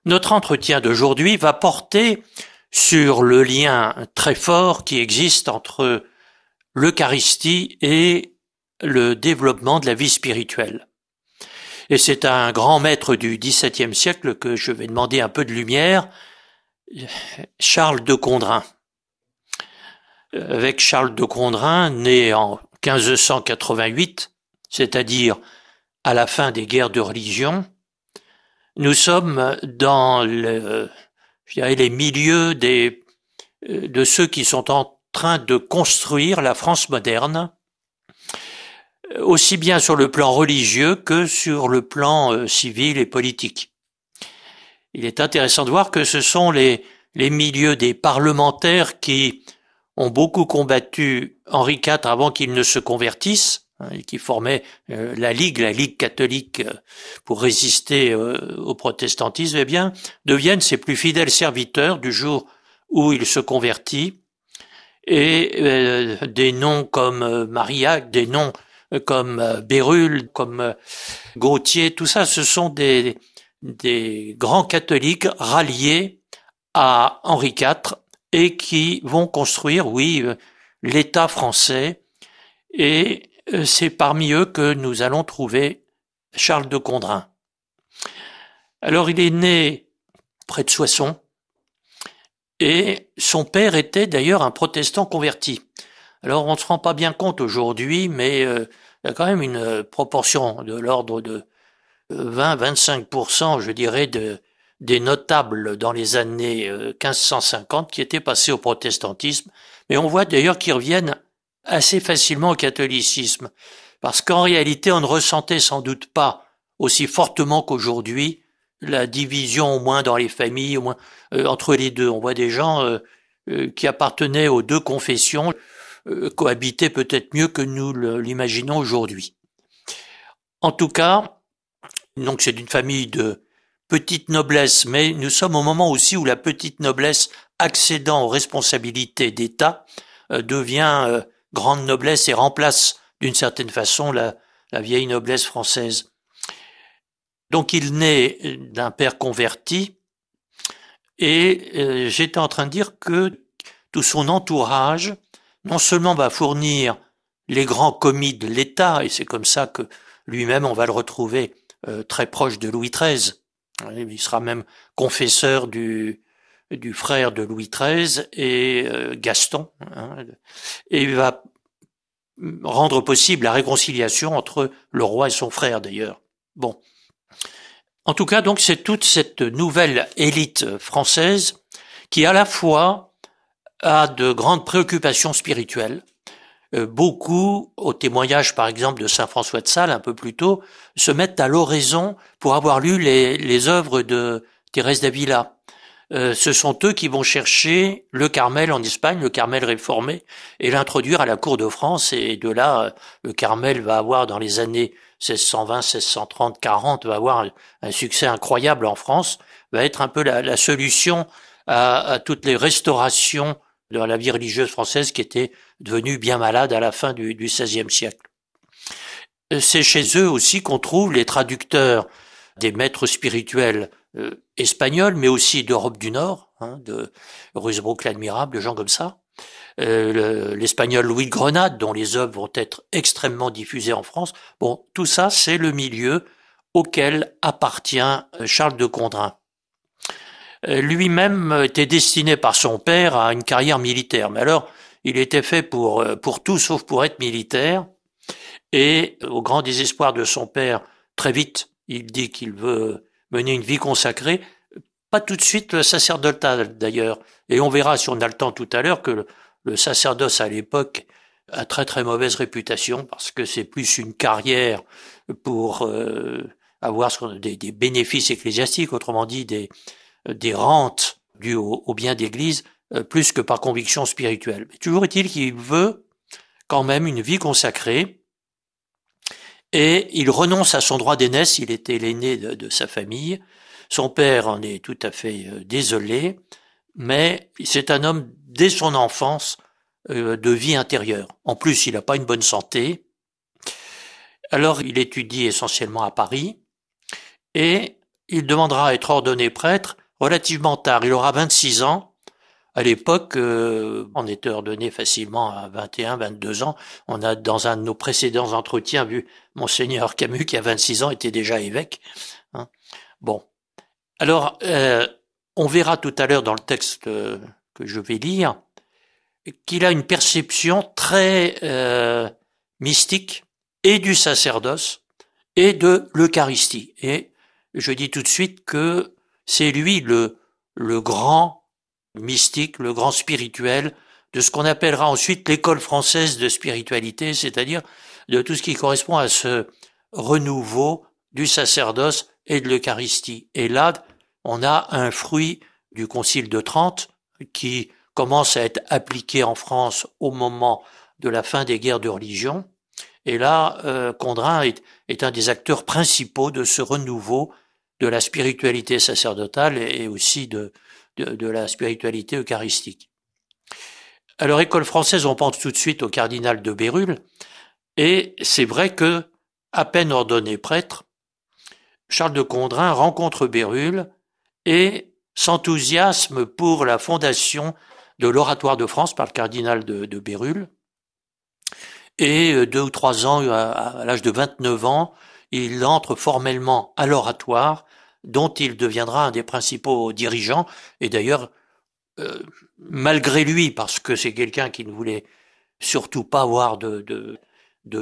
Notre entretien d'aujourd'hui va porter sur le lien très fort qui existe entre l'Eucharistie et le développement de la vie spirituelle. Et c'est un grand maître du XVIIe siècle que je vais demander un peu de lumière, Charles de Condren. Avec Charles de Condren, né en 1588, c'est-à-dire à la fin des guerres de religion, nous sommes dans les milieux de ceux qui sont en train de construire la France moderne, aussi bien sur le plan religieux que sur le plan civil et politique. Il est intéressant de voir que ce sont les milieux des parlementaires qui ont beaucoup combattu Henri IV avant qu'il ne se convertisse, et qui formaient la Ligue catholique pour résister au protestantisme, eh bien, deviennent ses plus fidèles serviteurs du jour où il se convertit. Et des noms comme Marillac, des noms comme Bérulle, comme Gautier, tout ça, ce sont des grands catholiques ralliés à Henri IV et qui vont construire, oui, l'État français. Et c'est parmi eux que nous allons trouver Charles de Condren. Alors, il est né près de Soissons et son père était d'ailleurs un protestant converti. Alors, on ne se rend pas bien compte aujourd'hui, mais il y a quand même une proportion de l'ordre de 20-25%, je dirais, des notables dans les années 1550 qui étaient passés au protestantisme. Mais on voit d'ailleurs qu'ils reviennent assez facilement au catholicisme. Parce qu'en réalité, on ne ressentait sans doute pas aussi fortement qu'aujourd'hui la division, au moins dans les familles, au moins entre les deux. On voit des gens qui appartenaient aux deux confessions cohabiter peut-être mieux que nous l'imaginons aujourd'hui. En tout cas, donc c'est d'une famille de petite noblesse, mais nous sommes au moment aussi où la petite noblesse, accédant aux responsabilités d'État, devient grande noblesse et remplace d'une certaine façon la vieille noblesse française. Donc il naît d'un père converti et j'étais en train de dire que tout son entourage non seulement va fournir les grands commis de l'État, et c'est comme ça que lui-même on va le retrouver très proche de Louis XIII. Il sera même confesseur du frère de Louis XIII et Gaston, et il va rendre possible la réconciliation entre le roi et son frère d'ailleurs. Bon. En tout cas, donc, c'est toute cette nouvelle élite française qui, à la fois, a de grandes préoccupations spirituelles. Beaucoup, au témoignage, par exemple, de saint François de Sales, un peu plus tôt, se mettent à l'oraison pour avoir lu les œuvres de Thérèse d'Avila. Ce sont eux qui vont chercher le Carmel en Espagne, le Carmel réformé, et l'introduire à la cour de France. Et de là, le Carmel va avoir, dans les années 1620, 1630, 40, va avoir un succès incroyable en France, va être un peu la solution à toutes les restaurations de la vie religieuse française qui était devenue bien malade à la fin du XVIe siècle. C'est chez eux aussi qu'on trouve les traducteurs des maîtres spirituels espagnols, mais aussi d'Europe du Nord, de Rusbrook l'Admirable, de gens comme ça. L'espagnol Louis de Grenade, dont les œuvres vont être extrêmement diffusées en France. Bon, tout ça, c'est le milieu auquel appartient Charles de Condren. Lui-même était destiné par son père à une carrière militaire. Mais alors, il était fait pour tout sauf pour être militaire. Et au grand désespoir de son père, très vite, il dit qu'il veut mener une vie consacrée. Pas tout de suite le sacerdotat d'ailleurs. Et on verra, si on a le temps tout à l'heure, que le sacerdoce à l'époque a très très mauvaise réputation parce que c'est plus une carrière pour avoir des bénéfices ecclésiastiques, autrement dit des rentes dues au bien d'église, plus que par conviction spirituelle. Mais toujours est-il qu'il veut quand même une vie consacrée et il renonce à son droit d'aînesse. Il était l'aîné de sa famille. Son père en est tout à fait désolé, mais c'est un homme dès son enfance de vie intérieure. En plus, il n'a pas une bonne santé. Alors, il étudie essentiellement à Paris et il demandera à être ordonné prêtre relativement tard. Il aura 26 ans. À l'époque, on était ordonné facilement à 21, 22 ans. On a, dans un de nos précédents entretiens, vu Monseigneur Camus, qui à 26 ans était déjà évêque. Hein. Bon. Alors, on verra tout à l'heure dans le texte que je vais lire qu'il a une perception très mystique et du sacerdoce et de l'Eucharistie. Et je dis tout de suite que c'est lui le grand mystique, le grand spirituel de ce qu'on appellera ensuite l'école française de spiritualité, c'est-à-dire de tout ce qui correspond à ce renouveau du sacerdoce et de l'Eucharistie. Et là, on a un fruit du Concile de Trente qui commence à être appliqué en France au moment de la fin des guerres de religion. Et là, Condrin est un des acteurs principaux de ce renouveau de la spiritualité sacerdotale et aussi de la spiritualité eucharistique. Alors, école française, on pense tout de suite au cardinal de Bérulle, et c'est vrai que, à peine ordonné prêtre, Charles de Condrin rencontre Bérulle et s'enthousiasme pour la fondation de l'Oratoire de France par le cardinal de Bérulle. Et 2 ou 3 ans, à l'âge de 29 ans, il entre formellement à l'Oratoire, dont il deviendra un des principaux dirigeants. Et d'ailleurs, malgré lui, parce que c'est quelqu'un qui ne voulait surtout pas avoir de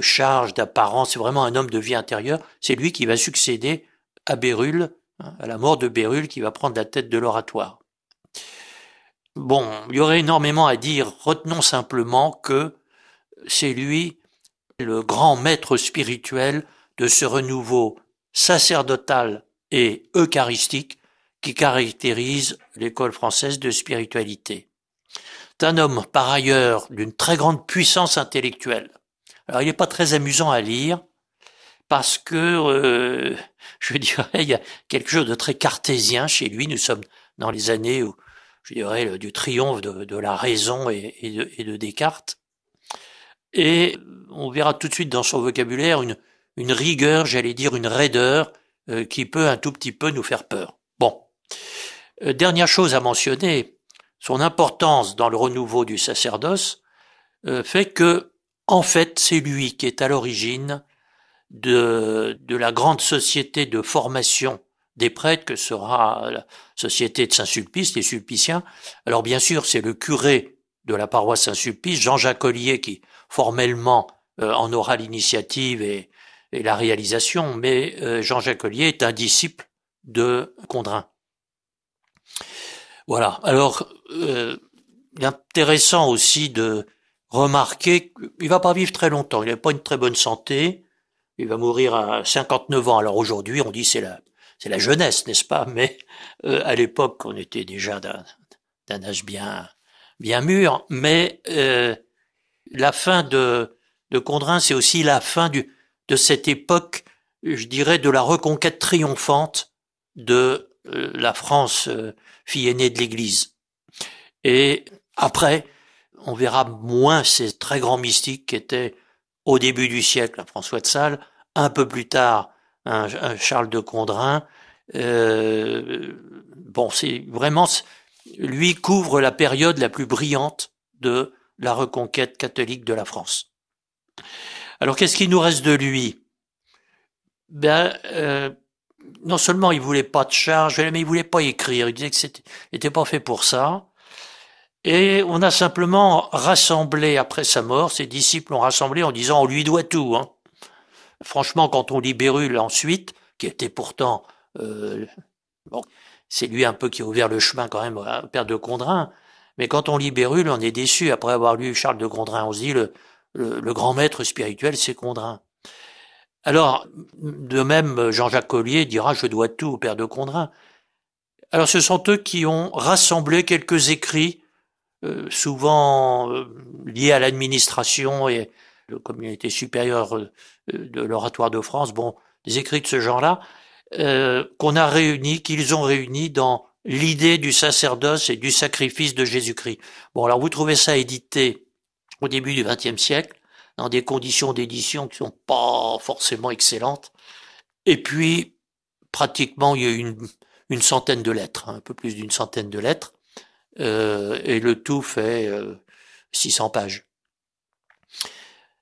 charge, d'apparence, c'est vraiment un homme de vie intérieure, c'est lui qui va succéder à Bérulle, à la mort de Bérulle, qui va prendre la tête de l'Oratoire. Bon, il y aurait énormément à dire, retenons simplement que c'est lui le grand maître spirituel de ce renouveau sacerdotal et eucharistique qui caractérise l'école française de spiritualité. C'est un homme, par ailleurs, d'une très grande puissance intellectuelle. Alors, il n'est pas très amusant à lire parce que, je dirais, il y a quelque chose de très cartésien chez lui. Nous sommes dans les années où, je dirais, du triomphe de la raison et de Descartes. Et on verra tout de suite dans son vocabulaire une rigueur, j'allais dire une raideur, qui peut un tout petit peu nous faire peur. Bon. Dernière chose à mentionner, son importance dans le renouveau du sacerdoce fait que, en fait, c'est lui qui est à l'origine de la grande société de formation des prêtres que sera la société de Saint-Sulpice, les Sulpiciens. Alors bien sûr, c'est le curé de la paroisse Saint-Sulpice, Jean-Jacques Ollier, qui formellement en aura l'initiative et la réalisation, mais Jean-Jacques Ollier est un disciple de Condrin. Voilà. Alors, il est intéressant aussi de remarquer qu'il va pas vivre très longtemps. Il n'a pas une très bonne santé. Il va mourir à 59 ans. Alors aujourd'hui, on dit c'est la jeunesse, n'est-ce pas? Mais à l'époque, on était déjà d'un âge bien mûr. Mais la fin de Condrin, c'est aussi la fin de cette époque, je dirais, de la reconquête triomphante de la France, fille aînée de l'Église. Et après, on verra moins ces très grands mystiques qui étaient au début du siècle, François de Sales, un peu plus tard, un Charles de Condrin. Bon, c'est vraiment, lui couvre la période la plus brillante de la reconquête catholique de la France. Alors, qu'est-ce qui nous reste de lui? Ben, non seulement il voulait pas de charge, mais il voulait pas écrire. Il disait que il était pas fait pour ça. Et on a simplement rassemblé, après sa mort, ses disciples ont rassemblé en disant on lui doit tout. Hein. Franchement, quand on lit Bérulle ensuite, qui était pourtant... bon, c'est lui un peu qui a ouvert le chemin quand même au père de Condrin, mais quand on lit Bérulle, on est déçu. Après avoir lu Charles de Condrin, on se dit le grand maître spirituel, c'est Condrin. Alors, de même, Jean-Jacques Ollier dira je dois tout au père de Condrin. Alors, ce sont eux qui ont rassemblé quelques écrits souvent liés à l'administration et la communauté supérieure de l'Oratoire de France, bon, des écrits de ce genre-là, qu'on a réunis, qu'ils ont réunis dans l'idée du sacerdoce et du sacrifice de Jésus-Christ. Bon, alors vous trouvez ça édité au début du XXe siècle, dans des conditions d'édition qui sont pas forcément excellentes, et puis pratiquement, il y a une centaine de lettres, un peu plus d'une centaine de lettres, et le tout fait 600 pages.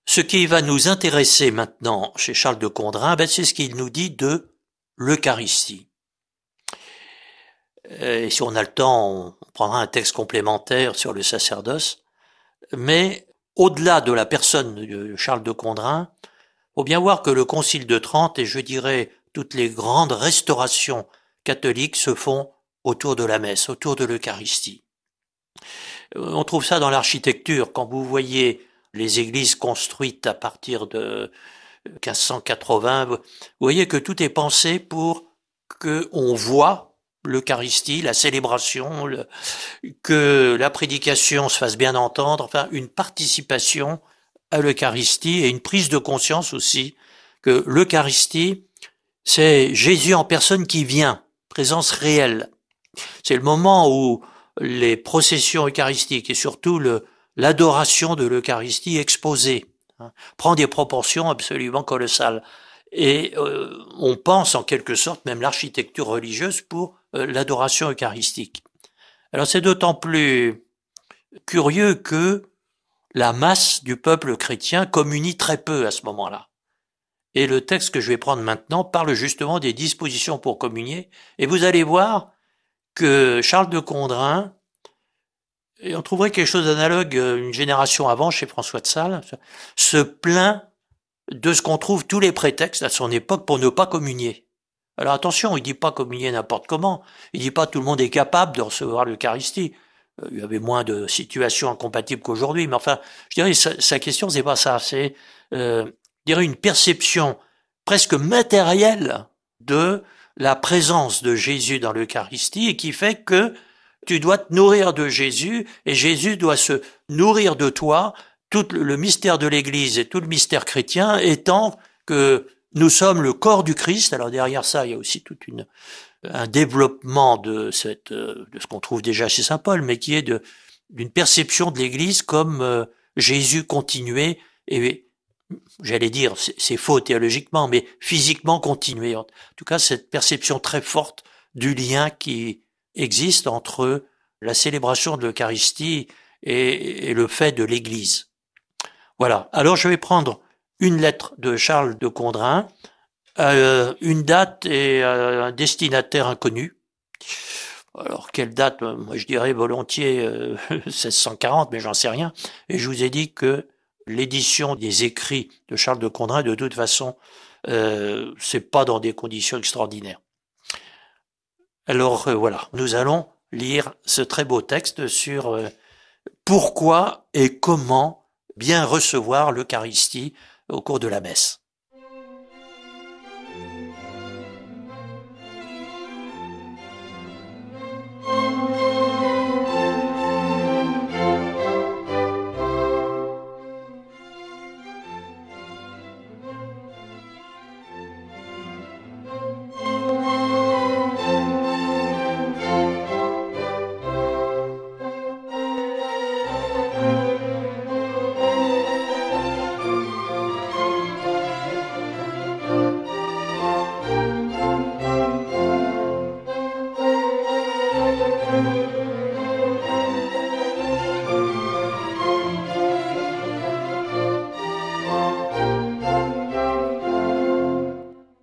Ce qui va nous intéresser maintenant chez Charles de Condren, c'est ce qu'il nous dit de l'Eucharistie. Et si on a le temps, on prendra un texte complémentaire sur le sacerdoce. Mais au-delà de la personne de Charles de Condren, faut bien voir que le Concile de Trente et je dirais toutes les grandes restaurations catholiques se font autour de la messe, autour de l'Eucharistie. On trouve ça dans l'architecture. Quand vous voyez les églises construites à partir de 1580, vous voyez que tout est pensé pour que on voit l'Eucharistie, la célébration, que la prédication se fasse bien entendre, enfin une participation à l'Eucharistie et une prise de conscience aussi que l'Eucharistie, c'est Jésus en personne qui vient, présence réelle. C'est le moment où les processions eucharistiques et surtout l'adoration de l'Eucharistie exposée prend des proportions absolument colossales. Et on pense en quelque sorte même l'architecture religieuse pour l'adoration eucharistique. Alors c'est d'autant plus curieux que la masse du peuple chrétien communie très peu à ce moment-là. Et le texte que je vais prendre maintenant parle justement des dispositions pour communier. Et vous allez voir que Charles de Condren, et on trouverait quelque chose d'analogue une génération avant chez François de Sales, se plaint de ce qu'on trouve tous les prétextes à son époque pour ne pas communier. Alors attention, il dit pas communier n'importe comment. Il dit pas tout le monde est capable de recevoir l'Eucharistie. Il y avait moins de situations incompatibles qu'aujourd'hui, mais enfin, je dirais sa question c'est pas ça, c'est je dirais une perception presque matérielle de la présence de Jésus dans l'Eucharistie et qui fait que tu dois te nourrir de Jésus et Jésus doit se nourrir de toi. Tout le mystère de l'Église et tout le mystère chrétien étant que nous sommes le corps du Christ. Alors derrière ça, il y a aussi tout un développement de ce qu'on trouve déjà chez saint Paul, mais qui est d'une perception de l'Église comme Jésus continué et j'allais dire, c'est faux théologiquement, mais physiquement continué. En tout cas, cette perception très forte du lien qui existe entre la célébration de l'Eucharistie et le fait de l'Église. Voilà. Alors, je vais prendre une lettre de Charles de Condren, une date et un destinataire inconnu. Alors, quelle date? Moi, je dirais volontiers 1640, mais j'en sais rien. Et je vous ai dit que l'édition des écrits de Charles de Condren, de toute façon, c'est pas dans des conditions extraordinaires. Alors, voilà. Nous allons lire ce très beau texte sur pourquoi et comment bien recevoir l'Eucharistie au cours de la messe.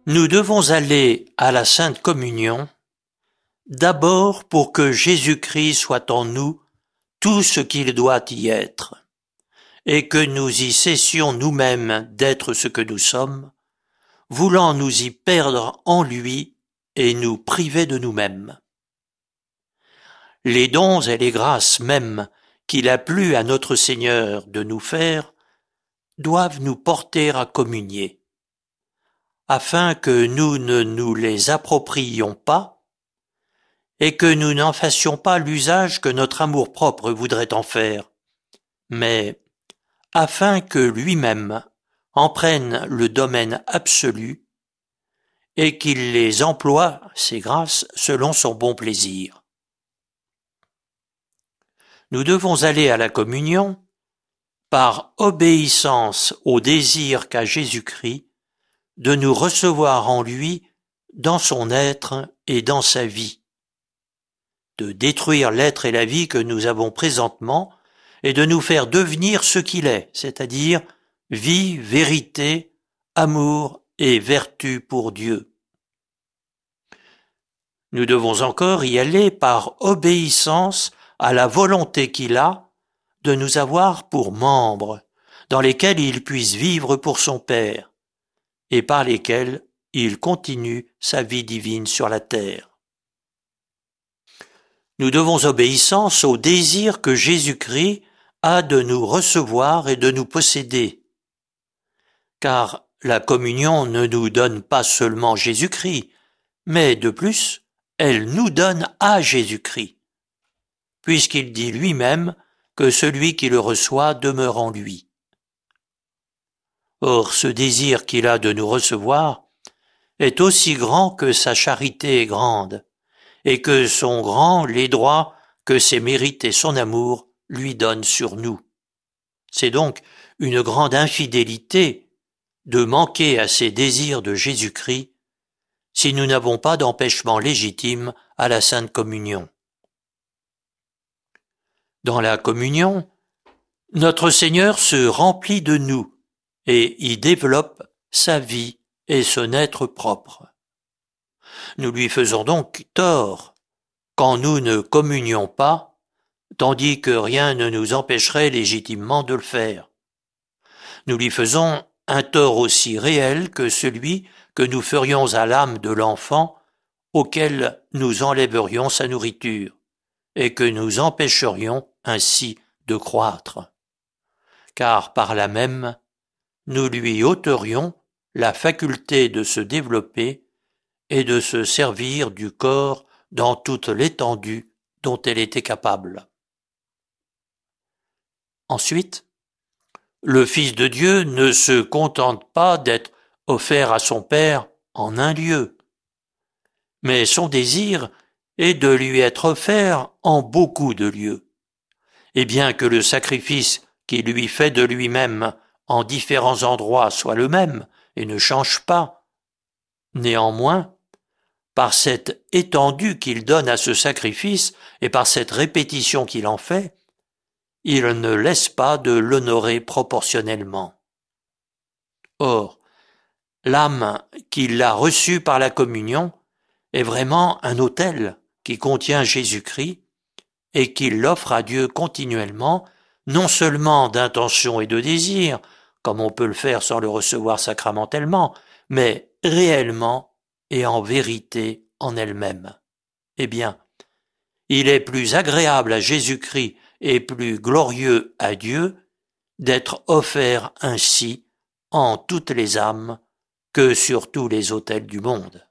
Nous devons aller à la Sainte Communion d'abord pour que Jésus-Christ soit en nous tout ce qu'il doit y être, et que nous y cessions nous-mêmes d'être ce que nous sommes, voulant nous y perdre en lui et nous priver de nous-mêmes. Les dons et les grâces mêmes qu'il a plu à notre Seigneur de nous faire doivent nous porter à communier, afin que nous ne nous les appropriions pas et que nous n'en fassions pas l'usage que notre amour-propre voudrait en faire, mais afin que lui-même en prenne le domaine absolu et qu'il les emploie, ces grâces, selon son bon plaisir. Nous devons aller à la communion par obéissance au désir qu'a Jésus-Christ de nous recevoir en lui dans son être et dans sa vie, de détruire l'être et la vie que nous avons présentement et de nous faire devenir ce qu'il est, c'est-à-dire vie, vérité, amour et vertu pour Dieu. Nous devons encore y aller par obéissance à la volonté qu'il a de nous avoir pour membres, dans lesquels il puisse vivre pour son Père, et par lesquels il continue sa vie divine sur la terre. Nous devons obéissance au désir que Jésus-Christ a de nous recevoir et de nous posséder, car la communion ne nous donne pas seulement Jésus-Christ, mais de plus, elle nous donne à Jésus-Christ, puisqu'il dit lui-même que celui qui le reçoit demeure en lui. Or, ce désir qu'il a de nous recevoir est aussi grand que sa charité est grande, et que sont grands les droits que ses mérites et son amour lui donnent sur nous. C'est donc une grande infidélité de manquer à ces désirs de Jésus-Christ si nous n'avons pas d'empêchement légitime à la Sainte Communion. Dans la communion, notre Seigneur se remplit de nous et y développe sa vie et son être propre. Nous lui faisons donc tort quand nous ne communions pas, tandis que rien ne nous empêcherait légitimement de le faire. Nous lui faisons un tort aussi réel que celui que nous ferions à l'âme de l'enfant auquel nous enlèverions sa nourriture et que nous empêcherions ainsi de croître. Car par là même, nous lui ôterions la faculté de se développer et de se servir du corps dans toute l'étendue dont elle était capable. Ensuite, le Fils de Dieu ne se contente pas d'être offert à son Père en un lieu, mais son désir est de lui être offert en beaucoup de lieux. Et bien que le sacrifice qu'il lui fait de lui-même en différents endroits soit le même et ne change pas, néanmoins, par cette étendue qu'il donne à ce sacrifice et par cette répétition qu'il en fait, il ne laisse pas de l'honorer proportionnellement. Or, l'âme qu'il a reçue par la communion est vraiment un autel qui contient Jésus-Christ et qu'il l'offre à Dieu continuellement, non seulement d'intention et de désir, comme on peut le faire sans le recevoir sacramentellement, mais réellement et en vérité en elle-même. Eh bien, il est plus agréable à Jésus-Christ et plus glorieux à Dieu d'être offert ainsi en toutes les âmes que sur tous les autels du monde.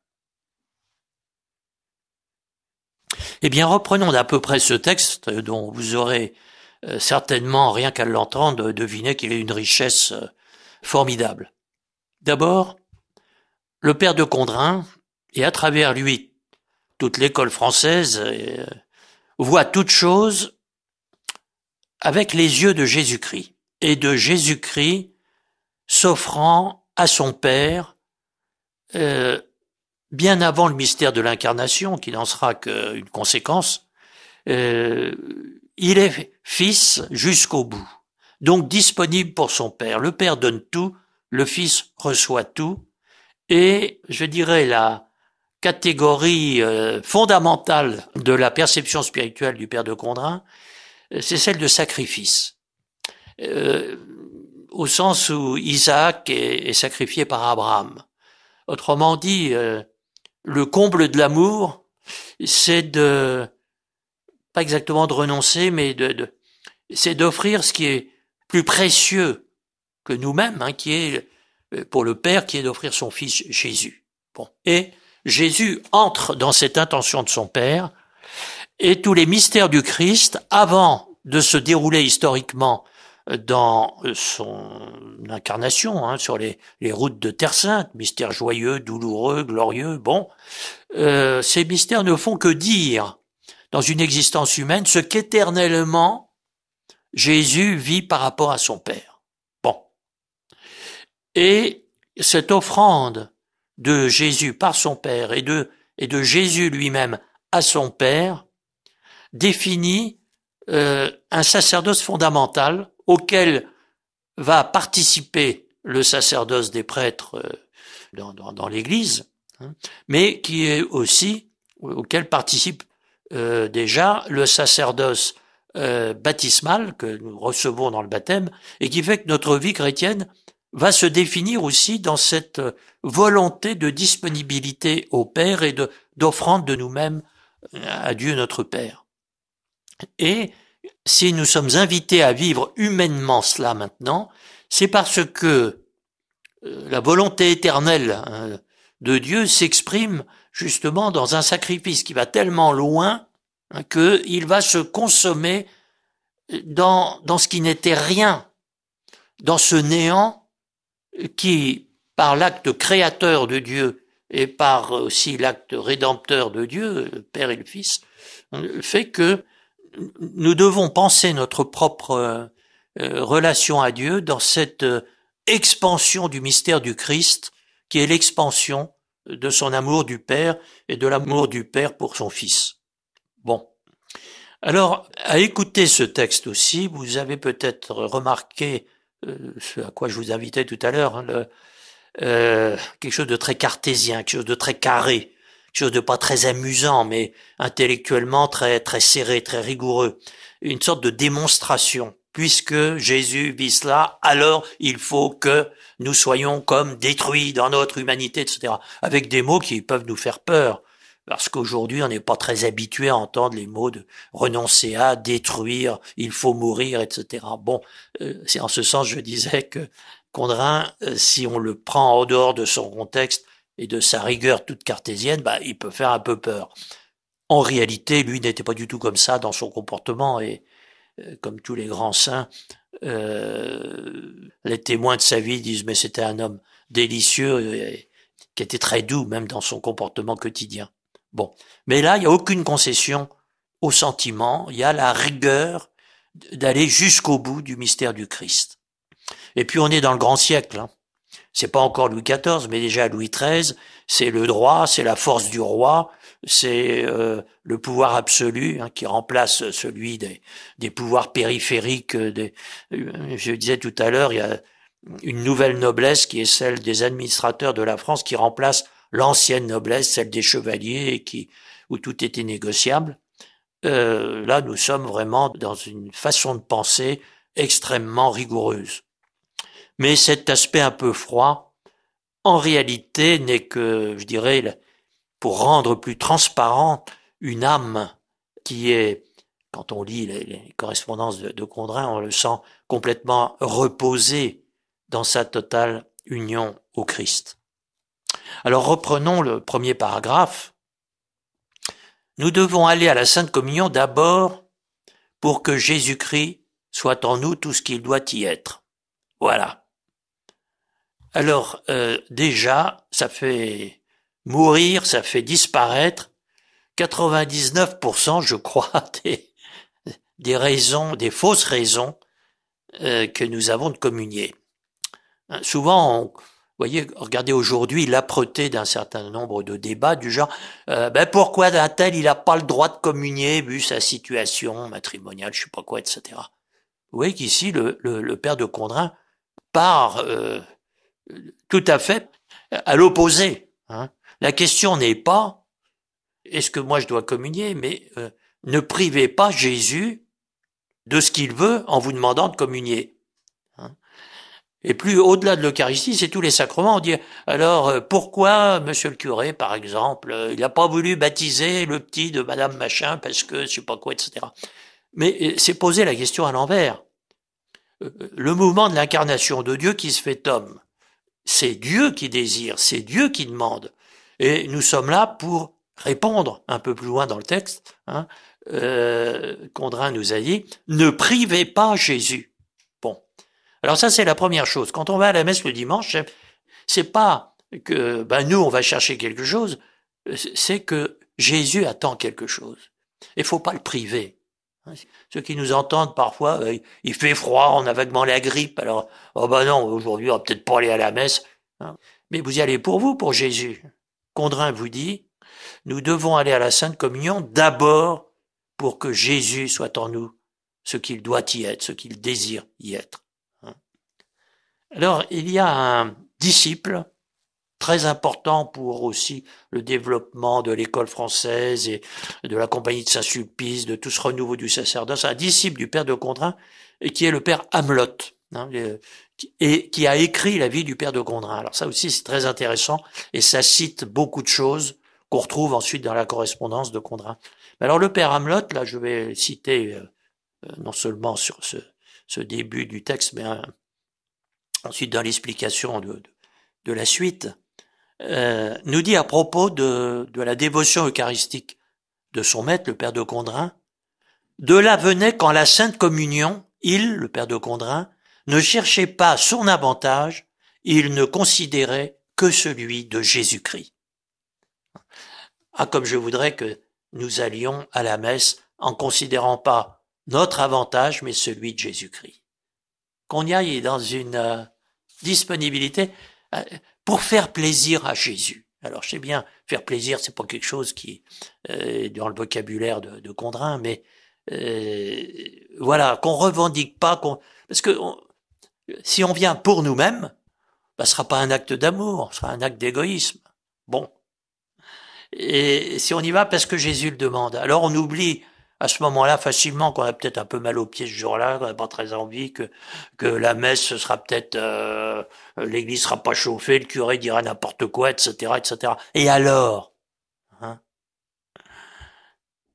Eh bien, reprenons d'à peu près ce texte dont vous aurez certainement, rien qu'à l'entendre, deviné qu'il a une richesse formidable. D'abord, le père de Condrin, et à travers lui, toute l'école française, voit toute chose avec les yeux de Jésus-Christ, et de Jésus-Christ s'offrant à son Père, bien avant le mystère de l'incarnation, qui n'en sera qu'une conséquence, il est fils jusqu'au bout, donc disponible pour son Père. Le Père donne tout, le Fils reçoit tout, et je dirais la catégorie fondamentale de la perception spirituelle du père de Condrin, c'est celle de sacrifice, au sens où Isaac est sacrifié par Abraham. Autrement dit, le comble de l'amour, c'est pas exactement de renoncer, mais c'est d'offrir ce qui est plus précieux que nous-mêmes, qui est pour le Père, qui est d'offrir son Fils Jésus. Bon. Et Jésus entre dans cette intention de son Père, et tous les mystères du Christ, avant de se dérouler historiquement dans son incarnation, sur les routes de Terre Sainte, mystères joyeux, douloureux, glorieux, ces mystères ne font que dire, dans une existence humaine, ce qu'éternellement Jésus vit par rapport à son Père. Bon. Et cette offrande de Jésus par son Père et de Jésus lui-même à son Père définit un sacerdoce fondamental auquel va participer le sacerdoce des prêtres dans l'Église, mais qui est aussi auquel participe déjà le sacerdoce baptismal que nous recevons dans le baptême et qui fait que notre vie chrétienne va se définir aussi dans cette volonté de disponibilité au Père et d'offrande de nous-mêmes à Dieu notre Père. Et si nous sommes invités à vivre humainement cela maintenant, c'est parce que la volonté éternelle de Dieu s'exprime justement dans un sacrifice qui va tellement loin qu'il va se consommer dans ce qui n'était rien, dans ce néant qui, par l'acte créateur de Dieu et par aussi l'acte rédempteur de Dieu, le Père et le Fils, fait que nous devons penser notre propre relation à Dieu dans cette expansion du mystère du Christ, qui est l'expansion de son amour du Père et de l'amour du Père pour son Fils. Bon. Alors, à écouter ce texte aussi, vous avez peut-être remarqué ce à quoi je vous invitais tout à l'heure, quelque chose de très cartésien, quelque chose de très carré, quelque chose de pas très amusant, mais intellectuellement très très serré, très rigoureux, une sorte de démonstration. Puisque Jésus vit cela, alors il faut que nous soyons comme détruits dans notre humanité, etc. Avec des mots qui peuvent nous faire peur. Parce qu'aujourd'hui, on n'est pas très habitué à entendre les mots de renoncer à, détruire, il faut mourir, etc. Bon, c'est en ce sens, je disais que Condrin, si on le prend en dehors de son contexte et de sa rigueur toute cartésienne, il peut faire un peu peur. En réalité, lui n'était pas du tout comme ça dans son comportement et comme tous les grands saints, les témoins de sa vie disent mais c'était un homme délicieux et qui était très doux même dans son comportement quotidien. Bon, mais là, il n'y a aucune concession au sentiment, il y a la rigueur d'aller jusqu'au bout du mystère du Christ. Et puis on est dans le grand siècle, hein. C'est pas encore Louis XIV, mais déjà Louis XIII, c'est le droit, c'est la force du roi, c'est le pouvoir absolu qui remplace celui des pouvoirs périphériques. Je disais tout à l'heure, il y a une nouvelle noblesse qui est celle des administrateurs de la France qui remplace l'ancienne noblesse, celle des chevaliers, où tout était négociable. Là, nous sommes vraiment dans une façon de penser extrêmement rigoureuse. Mais cet aspect un peu froid, en réalité, n'est que, je dirais, pour rendre plus transparente une âme qui est, quand on lit les correspondances de Condrin, on le sent complètement reposé dans sa totale union au Christ. Alors reprenons le premier paragraphe. Nous devons aller à la Sainte Communion d'abord pour que Jésus-Christ soit en nous tout ce qu'il doit y être. Voilà. Alors déjà, ça fait mourir, ça fait disparaître 99%, je crois, des raisons, des fausses raisons que nous avons de communier. Souvent, vous voyez, regardez aujourd'hui l'âpreté d'un certain nombre de débats du genre pourquoi un tel il n'a pas le droit de communier vu sa situation matrimoniale, je sais pas quoi, etc. Vous voyez qu'ici le père de Condrin part tout à fait à l'opposé. La question n'est pas est-ce que moi je dois communier, mais ne privez pas Jésus de ce qu'il veut en vous demandant de communier. Et plus au-delà de l'Eucharistie, c'est tous les sacrements. On dit alors pourquoi monsieur le curé, par exemple, il n'a pas voulu baptiser le petit de madame machin parce que je sais pas quoi, etc. Mais c'est poser la question à l'envers. Le mouvement de l'incarnation de Dieu qui se fait homme, c'est Dieu qui désire, c'est Dieu qui demande. Et nous sommes là pour répondre un peu plus loin dans le texte. Condrin nous a dit « Ne privez pas Jésus ». Bon. Alors ça, c'est la première chose. Quand on va à la messe le dimanche, c'est pas que nous, on va chercher quelque chose, c'est que Jésus attend quelque chose. Il faut pas le priver. Ceux qui nous entendent parfois, il fait froid, on a vaguement la grippe, alors non, aujourd'hui on va peut-être pas aller à la messe. mais vous y allez pour vous, pour Jésus. Condrin vous dit, nous devons aller à la Sainte Communion d'abord pour que Jésus soit en nous ce qu'il doit y être, ce qu'il désire y être. Alors, il y a un disciple très important pour aussi le développement de l'école française et de la compagnie de Saint-Sulpice, de tout ce renouveau du sacerdoce, un disciple du père de Condrin, qui est le père Amelot, et qui a écrit la vie du père de Condrin. Alors ça aussi, c'est très intéressant, et ça cite beaucoup de choses qu'on retrouve ensuite dans la correspondance de Condrin. Alors le père Amelot, là, je vais citer non seulement sur ce début du texte, mais ensuite dans l'explication de la suite, nous dit à propos de la dévotion eucharistique de son maître, le père de Condrin, de là venait qu'en la Sainte Communion, il, le père de Condrin, ne cherchait pas son avantage, il ne considérait que celui de Jésus-Christ. Ah, comme je voudrais que nous allions à la messe en considérant pas notre avantage, mais celui de Jésus-Christ. Qu'on y aille dans une disponibilité pour faire plaisir à Jésus. Alors, je sais bien, faire plaisir, c'est pas quelque chose qui est dans le vocabulaire de Condrin, mais voilà, qu'on revendique pas, parce que si on vient pour nous-mêmes, ce sera pas un acte d'amour, ce sera un acte d'égoïsme. Bon. Et si on y va parce que Jésus le demande, alors on oublie à ce moment-là facilement qu'on a peut-être un peu mal aux pieds ce jour-là, qu'on n'a pas très envie, que la messe ce sera peut-être, l'église sera pas chauffée, le curé dira n'importe quoi, etc., etc. Et alors,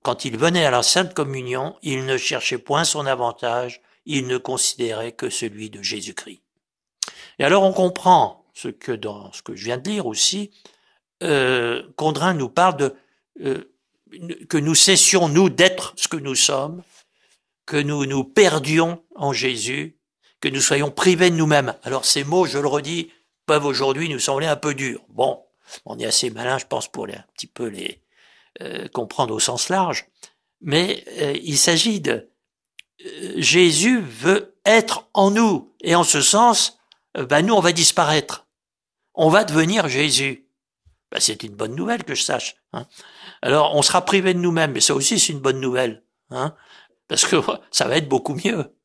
quand il venait à la Sainte Communion, il ne cherchait point son avantage, il ne considérait que celui de Jésus-Christ. Et alors on comprend dans ce que je viens de dire aussi, Condrin nous parle que nous cessions, nous, d'être ce que nous sommes, que nous nous perdions en Jésus, que nous soyons privés de nous-mêmes. Alors ces mots, je le redis, peuvent aujourd'hui nous sembler un peu durs. Bon, on est assez malin, je pense, pour un petit peu les comprendre au sens large. Mais il s'agit Jésus veut être en nous. Et en ce sens, nous, on va disparaître. On va devenir Jésus. C'est une bonne nouvelle que je sache. Alors, on sera privé de nous-mêmes, mais ça aussi, c'est une bonne nouvelle. Parce que ça va être beaucoup mieux.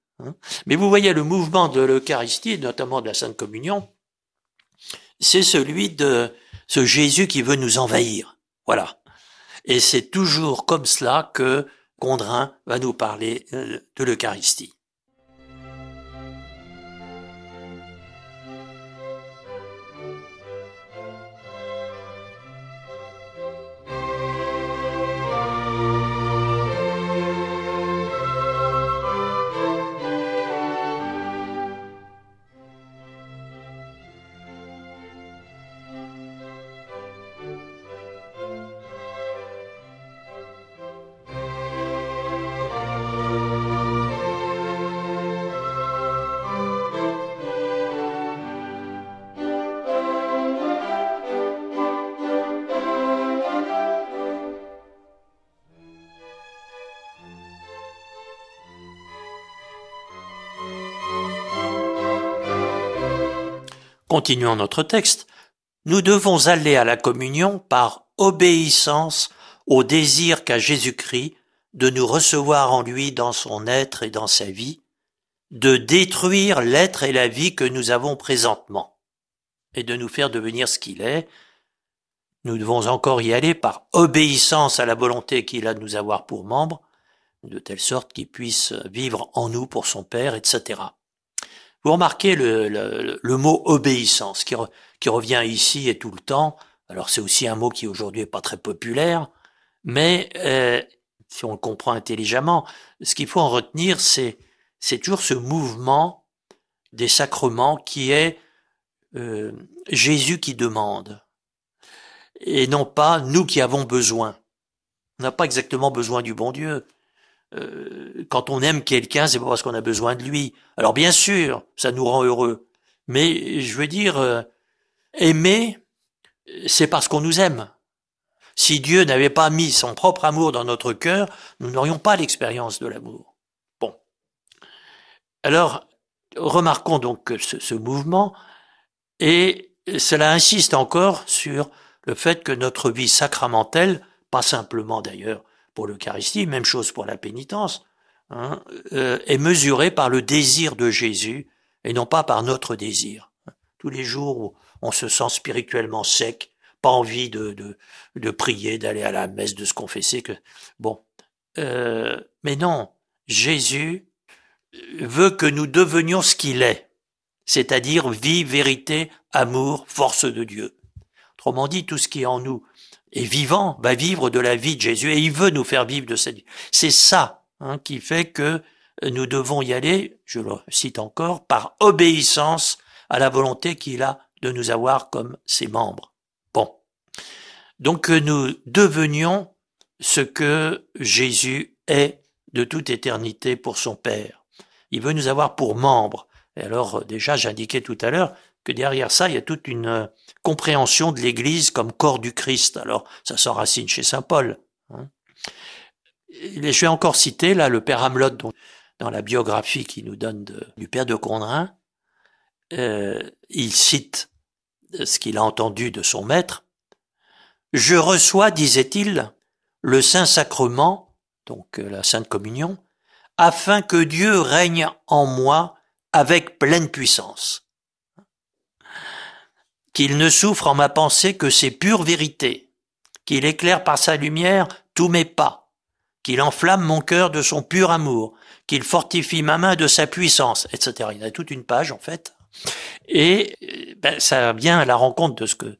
Mais vous voyez, le mouvement de l'Eucharistie, notamment de la Sainte Communion, c'est celui de ce Jésus qui veut nous envahir. Voilà. Et c'est toujours comme cela que Condrin va nous parler de l'Eucharistie. Continuons notre texte. Nous devons aller à la communion par obéissance au désir qu'a Jésus-Christ de nous recevoir en lui dans son être et dans sa vie, de détruire l'être et la vie que nous avons présentement et de nous faire devenir ce qu'il est. Nous devons encore y aller par obéissance à la volonté qu'il a de nous avoir pour membres, de telle sorte qu'il puisse vivre en nous pour son Père, etc. Vous remarquez le mot obéissance qui revient ici et tout le temps. Alors c'est aussi un mot qui aujourd'hui est pas très populaire, mais si on le comprend intelligemment, ce qu'il faut en retenir, c'est toujours ce mouvement des sacrements qui est Jésus qui demande, et non pas nous qui avons besoin. On n'a pas exactement besoin du bon Dieu. Quand on aime quelqu'un, c'est pas parce qu'on a besoin de lui. Alors bien sûr, ça nous rend heureux. Mais je veux dire, aimer, c'est parce qu'on nous aime. Si Dieu n'avait pas mis son propre amour dans notre cœur, nous n'aurions pas l'expérience de l'amour. Bon. Alors, remarquons donc ce mouvement, et cela insiste encore sur le fait que notre vie sacramentelle, pas simplement d'ailleurs pour l'Eucharistie, même chose pour la pénitence, hein, est mesurée par le désir de Jésus et non pas par notre désir. Tous les jours où on se sent spirituellement sec, pas envie de prier, d'aller à la messe, de se confesser, que bon. Mais non, Jésus veut que nous devenions ce qu'il est, c'est-à-dire vie, vérité, amour, force de Dieu. Autrement dit, tout ce qui est en nous est vivant, va vivre de la vie de Jésus et il veut nous faire vivre de cette vie. C'est ça qui fait que nous devons y aller, je le cite encore, par obéissance à la volonté qu'il a de nous avoir comme ses membres. Bon. Donc que nous devenions ce que Jésus est de toute éternité pour son Père. Il veut nous avoir pour membres. Et alors, déjà, j'indiquais tout à l'heure que derrière ça, il y a toute une compréhension de l'Église comme corps du Christ. Alors, ça s'enracine chez saint Paul. Je vais encore citer là le père Amelot dans la biographie qu'il nous donne du père de Condrin. Il cite ce qu'il a entendu de son maître. « Je reçois, disait-il, le Saint-Sacrement, donc la Sainte Communion, afin que Dieu règne en moi avec pleine puissance. Qu'il ne souffre en ma pensée que ses pures vérités, qu'il éclaire par sa lumière tous mes pas, qu'il enflamme mon cœur de son pur amour, qu'il fortifie ma main de sa puissance, etc. » Il y a toute une page, en fait. Et ça vient à la rencontre de ce que,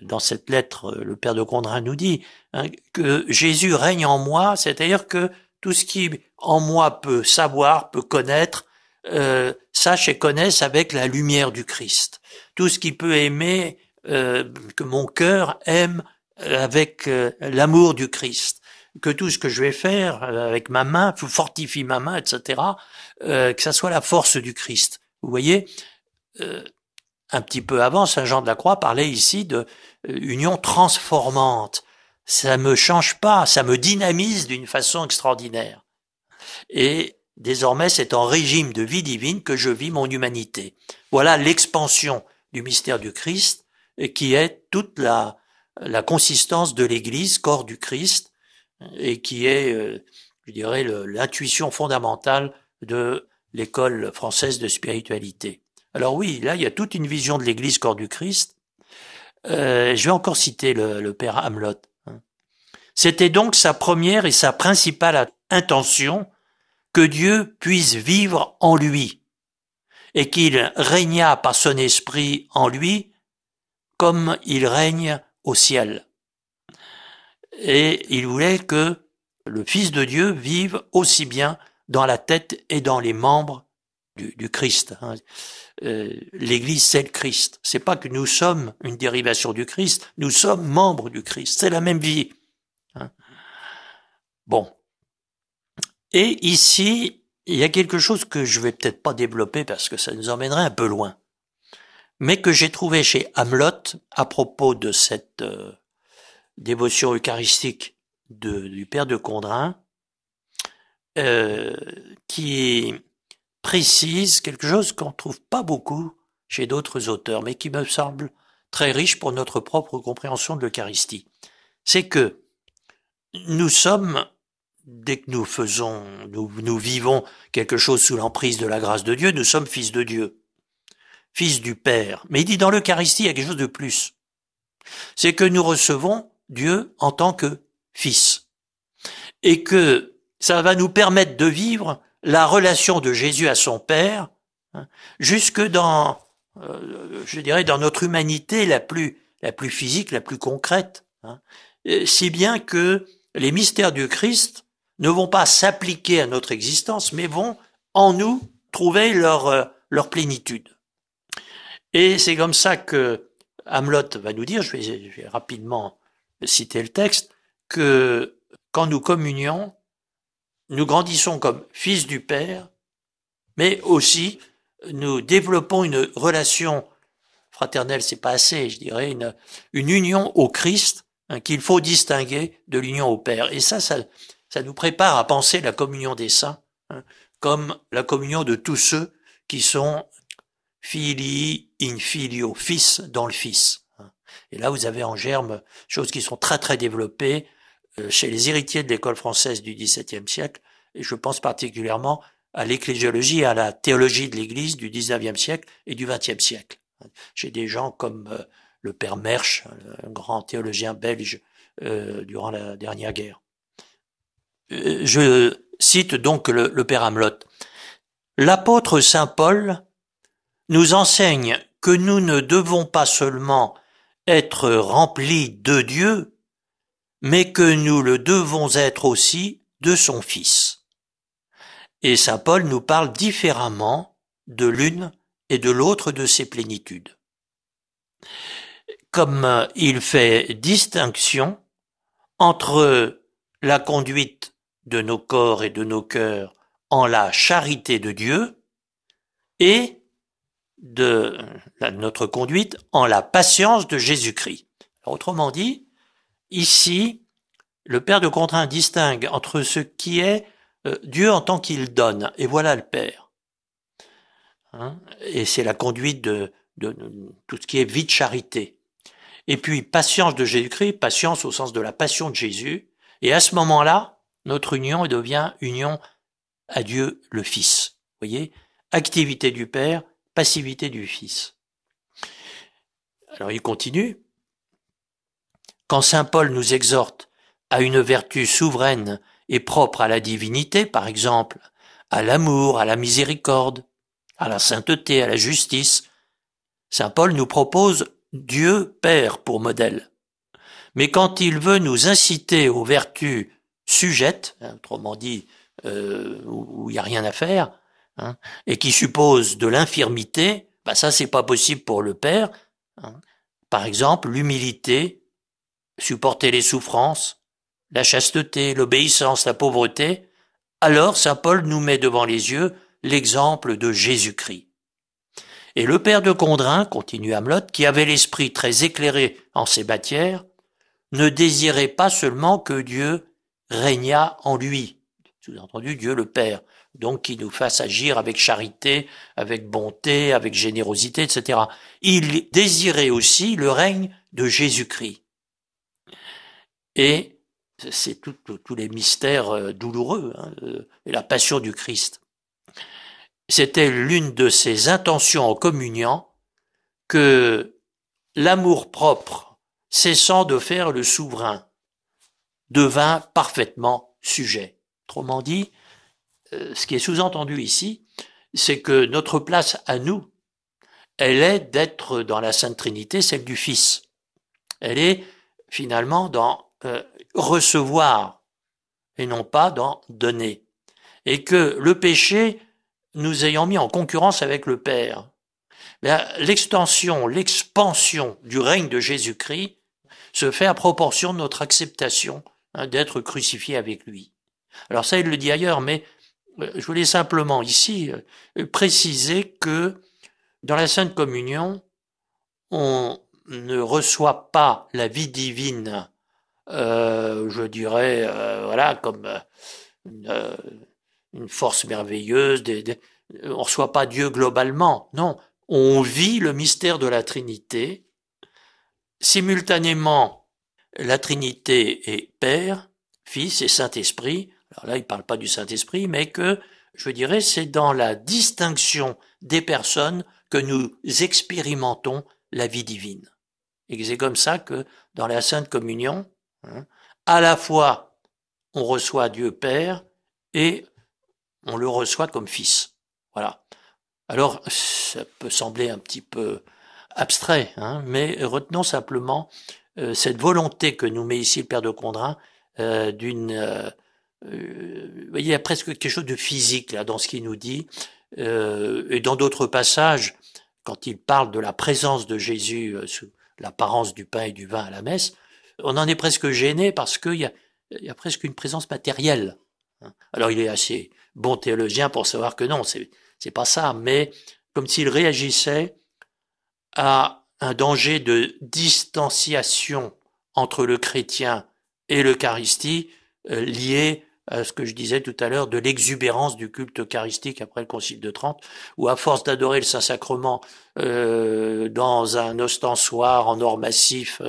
dans cette lettre, le père de Condrin nous dit, que Jésus règne en moi, c'est-à-dire que tout ce qui en moi peut savoir, peut connaître, sache et connaisse avec la lumière du Christ. Tout ce qui peut aimer, que mon cœur aime avec l'amour du Christ. Que tout ce que je vais faire avec ma main, fortifie ma main, etc., que ça soit la force du Christ. Vous voyez, un petit peu avant, Saint Jean de la Croix parlait ici de union transformante. Ça me change pas, ça me dynamise d'une façon extraordinaire. Et désormais, c'est en régime de vie divine que je vis mon humanité. Voilà l'expansion du mystère du Christ, qui est toute la consistance de l'Église, corps du Christ, et qui est, je dirais, l'intuition fondamentale de l'école française de spiritualité. Alors oui, là, il y a toute une vision de l'Église, corps du Christ. Je vais encore citer le père Amelot. C'était donc sa première et sa principale intention que Dieu puisse vivre en lui et qu'il régnât par son esprit en lui comme il règne au ciel. Et il voulait que le Fils de Dieu vive aussi bien dans la tête et dans les membres du Christ. L'Église, c'est le Christ. C'est pas que nous sommes une dérivation du Christ, nous sommes membres du Christ. C'est la même vie. Bon. Et ici, il y a quelque chose que je vais peut-être pas développer parce que ça nous emmènerait un peu loin, mais que j'ai trouvé chez Amelot à propos de cette dévotion eucharistique du père de Condrin, qui précise quelque chose qu'on trouve pas beaucoup chez d'autres auteurs, mais qui me semble très riche pour notre propre compréhension de l'Eucharistie. C'est que nous sommes, dès que nous vivons quelque chose sous l'emprise de la grâce de Dieu, nous sommes fils de Dieu, fils du Père. Mais il dit dans l'Eucharistie, il y a quelque chose de plus. C'est que nous recevons Dieu en tant que fils. Et que ça va nous permettre de vivre la relation de Jésus à son Père, jusque dans, je dirais, dans notre humanité la plus physique, la plus concrète. Si bien que les mystères du Christ ne vont pas s'appliquer à notre existence, mais vont en nous trouver leur plénitude. Et c'est comme ça que Amelot va nous dire, je vais rapidement citer le texte, que quand nous communions, nous grandissons comme fils du Père, mais aussi nous développons une relation fraternelle, c'est pas assez, je dirais, une union au Christ, qu'il faut distinguer de l'union au Père. Et ça nous prépare à penser la communion des saints, comme la communion de tous ceux qui sont filii in filio, fils dans le fils. Et là, vous avez en germe choses qui sont très très développées chez les héritiers de l'école française du XVIIe siècle, et je pense particulièrement à l'ecclésiologie et à la théologie de l'Église du XIXe siècle et du XXe siècle. Chez des gens comme le père Mersch, un grand théologien belge durant la dernière guerre. Je cite donc le père Amelot. L'apôtre saint Paul nous enseigne que nous ne devons pas seulement être remplis de Dieu, mais que nous le devons être aussi de son Fils. Et saint Paul nous parle différemment de l'une et de l'autre de ces plénitudes. Comme il fait distinction entre la conduite de nos corps et de nos cœurs en la charité de Dieu et de notre conduite en la patience de Jésus-Christ. Autrement dit, ici, le Père de Condrin distingue entre ce qui est Dieu en tant qu'il donne, et voilà le Père. Et c'est la conduite de tout ce qui est vie de charité. Et puis, patience de Jésus-Christ, patience au sens de la passion de Jésus, et à ce moment-là, notre union devient union à Dieu le Fils. Vous voyez, activité du Père, passivité du Fils. Alors il continue. Quand saint Paul nous exhorte à une vertu souveraine et propre à la divinité, par exemple, à l'amour, à la miséricorde, à la sainteté, à la justice, saint Paul nous propose Dieu Père pour modèle. Mais quand il veut nous inciter aux vertus sujettes, autrement dit, où il n'y a rien à faire, et qui suppose de l'infirmité, ça c'est pas possible pour le Père. Par exemple, l'humilité, supporter les souffrances, la chasteté, l'obéissance, la pauvreté. Alors saint Paul nous met devant les yeux l'exemple de Jésus-Christ. Et le père de Condrin, continue Amelot, qui avait l'esprit très éclairé en ces matières, ne désirait pas seulement que Dieu régnât en lui, sous-entendu Dieu le Père, donc qui nous fasse agir avec charité, avec bonté, avec générosité, etc. Il désirait aussi le règne de Jésus-Christ. Et c'est tous les mystères douloureux, et la passion du Christ. C'était l'une de ses intentions en communiant que l'amour-propre, cessant de faire le souverain, devint parfaitement sujet. Autrement dit, ce qui est sous-entendu ici, c'est que notre place à nous, elle est d'être dans la Sainte Trinité, celle du Fils. Elle est finalement dans recevoir et non pas dans donner. Et que le péché, nous ayant mis en concurrence avec le Père, l'expansion du règne de Jésus-Christ se fait à proportion de notre acceptation d'être crucifié avec lui. Alors ça, il le dit ailleurs, mais je voulais simplement ici préciser que dans la Sainte Communion, on ne reçoit pas la vie divine, je dirais, comme une force merveilleuse. On ne reçoit pas Dieu globalement, non. On vit le mystère de la Trinité. Simultanément, la Trinité est Père, Fils et Saint-Esprit. Alors là, il ne parle pas du Saint-Esprit, mais que, je dirais, c'est dans la distinction des personnes que nous expérimentons la vie divine. Et c'est comme ça que, dans la Sainte Communion, à la fois, on reçoit Dieu Père et on le reçoit comme Fils. Voilà. Alors, ça peut sembler un petit peu abstrait, mais retenons simplement cette volonté que nous met ici le père de Condrin il y a presque quelque chose de physique là dans ce qu'il nous dit, et dans d'autres passages, quand il parle de la présence de Jésus sous l'apparence du pain et du vin à la messe, on en est presque gêné parce qu'il y a presque une présence matérielle. Alors il est assez bon théologien pour savoir que non, c'est pas ça, mais comme s'il réagissait à un danger de distanciation entre le chrétien et l'Eucharistie lié à ce que je disais tout à l'heure de l'exubérance du culte eucharistique après le Concile de Trente, où à force d'adorer le Saint-Sacrement dans un ostensoir en or massif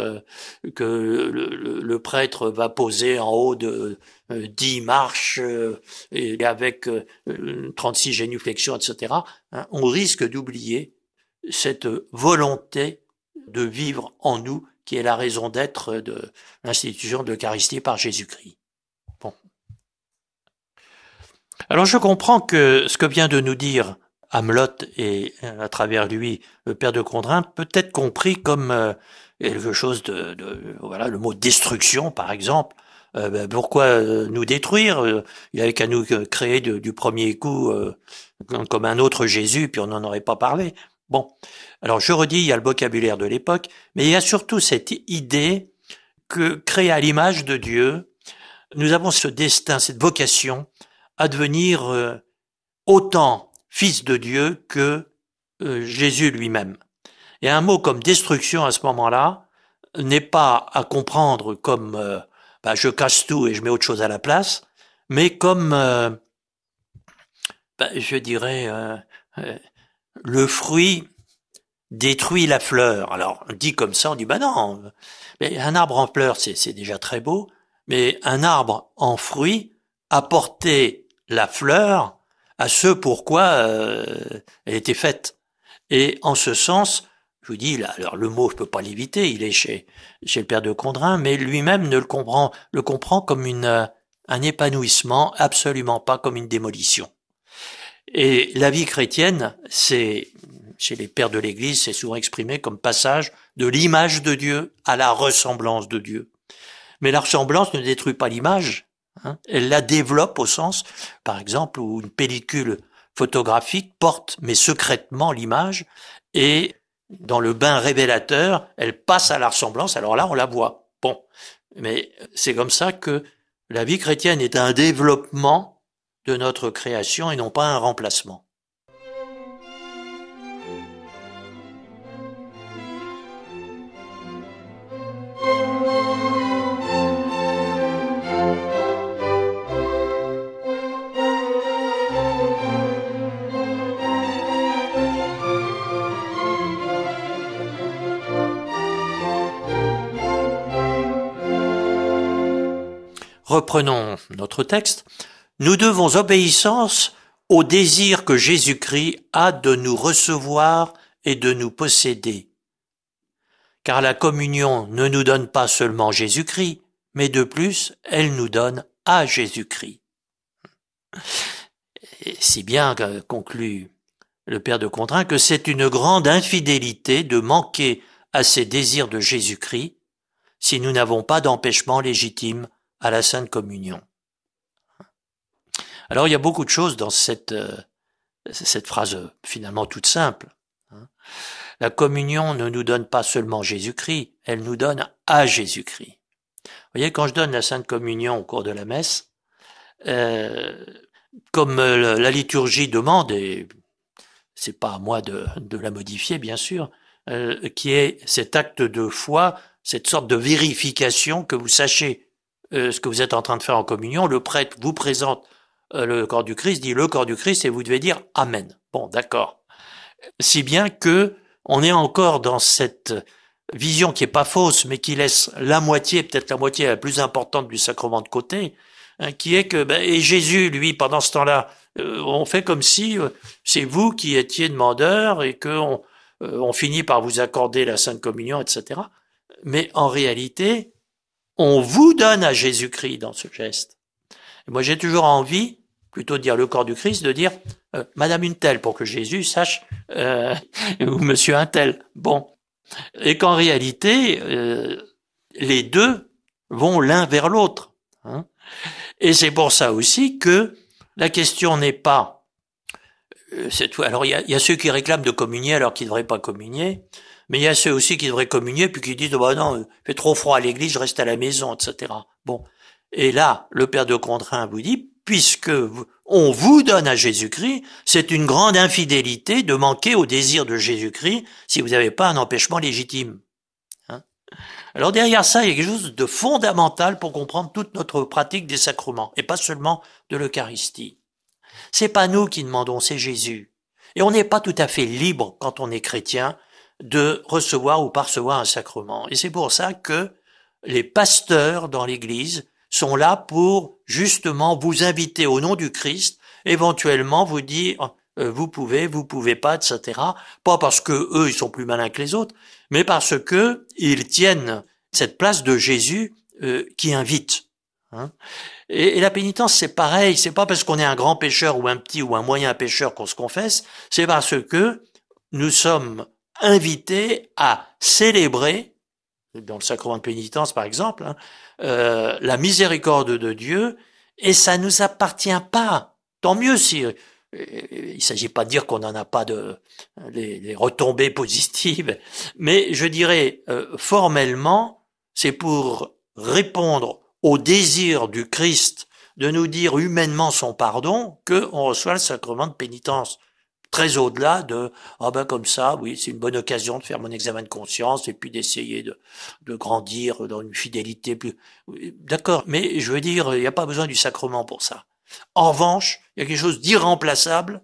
que le prêtre va poser en haut de 10 marches et avec 36 génuflexions, etc., hein, on risque d'oublier cette volonté de vivre en nous qui est la raison d'être de l'institution de l'Eucharistie par Jésus-Christ. Bon. Alors je comprends que ce que vient de nous dire Hamelot et à travers lui le père de Condrin peut être compris comme quelque chose voilà, le mot destruction par exemple. Pourquoi nous détruire? Il n'y avait qu'à nous créer du premier coup comme un autre Jésus, puis on n'en aurait pas parlé. Bon, alors je redis, il y a le vocabulaire de l'époque, mais il y a surtout cette idée que, créés à l'image de Dieu, nous avons ce destin, cette vocation à devenir autant fils de Dieu que Jésus lui-même. Et un mot comme destruction à ce moment-là n'est pas à comprendre comme je casse tout et je mets autre chose à la place, mais comme, je dirais, le fruit détruit la fleur. Alors, on dit comme ça, on dit, non, mais un arbre en fleur, c'est déjà très beau, mais un arbre en fruit apportait la fleur à ce pourquoi elle était faite. Et en ce sens, je vous dis, là, alors le mot, je peux pas l'éviter, il est chez le père de Condrin, mais lui-même le comprend comme un épanouissement, absolument pas comme une démolition. Et la vie chrétienne, c'est, chez les pères de l'Église, c'est souvent exprimé comme passage de l'image de Dieu à la ressemblance de Dieu. Mais la ressemblance ne détruit pas l'image, hein, elle la développe au sens, par exemple, où une pellicule photographique porte, mais secrètement, l'image, et dans le bain révélateur, elle passe à la ressemblance, alors là, on la voit. Bon, mais c'est comme ça que la vie chrétienne est un développement de notre création et non pas un remplacement. Reprenons notre texte. Nous devons obéissance au désir que Jésus-Christ a de nous recevoir et de nous posséder. Car la communion ne nous donne pas seulement Jésus-Christ, mais de plus, elle nous donne à Jésus-Christ. Et si bien conclut le père de Condrin que c'est une grande infidélité de manquer à ces désirs de Jésus-Christ si nous n'avons pas d'empêchement légitime à la Sainte Communion. Alors il y a beaucoup de choses dans cette phrase finalement toute simple. La communion ne nous donne pas seulement Jésus-Christ, elle nous donne à Jésus-Christ. Vous voyez, quand je donne la Sainte Communion au cours de la messe, comme la liturgie demande, et c'est pas à moi de la modifier bien sûr, qui est cet acte de foi, cette sorte de vérification que vous sachiez ce que vous êtes en train de faire en communion, le prêtre vous présente le corps du Christ, dit le corps du Christ et vous devez dire Amen. Bon, d'accord. Si bien que on est encore dans cette vision qui est pas fausse, mais qui laisse la moitié, peut-être la moitié la plus importante du sacrement de côté, hein, qui est que, et Jésus, lui, pendant ce temps-là, on fait comme si c'est vous qui étiez demandeur et que on finit par vous accorder la Sainte Communion, etc. Mais en réalité, on vous donne à Jésus-Christ dans ce geste. Et moi, j'ai toujours envie, plutôt de dire le corps du Christ, de dire Madame une telle, pour que Jésus sache, ou Monsieur un tel. Bon. Et qu'en réalité, les deux vont l'un vers l'autre. Hein. Et c'est pour ça aussi que la question n'est pas... alors, il y a ceux qui réclament de communier alors qu'ils ne devraient pas communier, mais il y a ceux aussi qui devraient communier puis qui disent non, il fait trop froid à l'église, je reste à la maison, etc. Bon. Et là, le père de Condrin vous dit, puisque on vous donne à Jésus-Christ, c'est une grande infidélité de manquer au désir de Jésus-Christ si vous n'avez pas un empêchement légitime. Hein. Alors derrière ça, il y a quelque chose de fondamental pour comprendre toute notre pratique des sacrements, et pas seulement de l'Eucharistie. C'est pas nous qui demandons, c'est Jésus. Et on n'est pas tout à fait libre, quand on est chrétien, de recevoir ou pas recevoir un sacrement. Et c'est pour ça que les pasteurs dans l'Église sont là pour justement vous inviter au nom du Christ, éventuellement vous dire vous pouvez pas, etc. Pas parce que eux ils sont plus malins que les autres, mais parce que ils tiennent cette place de Jésus qui invite. Hein. Et la pénitence, c'est pareil. C'est pas parce qu'on est un grand pécheur ou un petit ou un moyen pécheur qu'on se confesse. C'est parce que nous sommes invités à célébrer, dans le sacrement de pénitence par exemple, la miséricorde de Dieu. Et ça nous appartient pas. Tant mieux si il s'agit pas de dire qu'on n'en a pas de les retombées positives, mais je dirais formellement, c'est pour répondre au désir du Christ de nous dire humainement son pardon qu'on reçoit le sacrement de pénitence. Très au-delà de ah ben comme ça, oui, c'est une bonne occasion de faire mon examen de conscience et puis d'essayer de grandir dans une fidélité plus. D'accord, mais je veux dire, il n'y a pas besoin du sacrement pour ça. En revanche, il y a quelque chose d'irremplaçable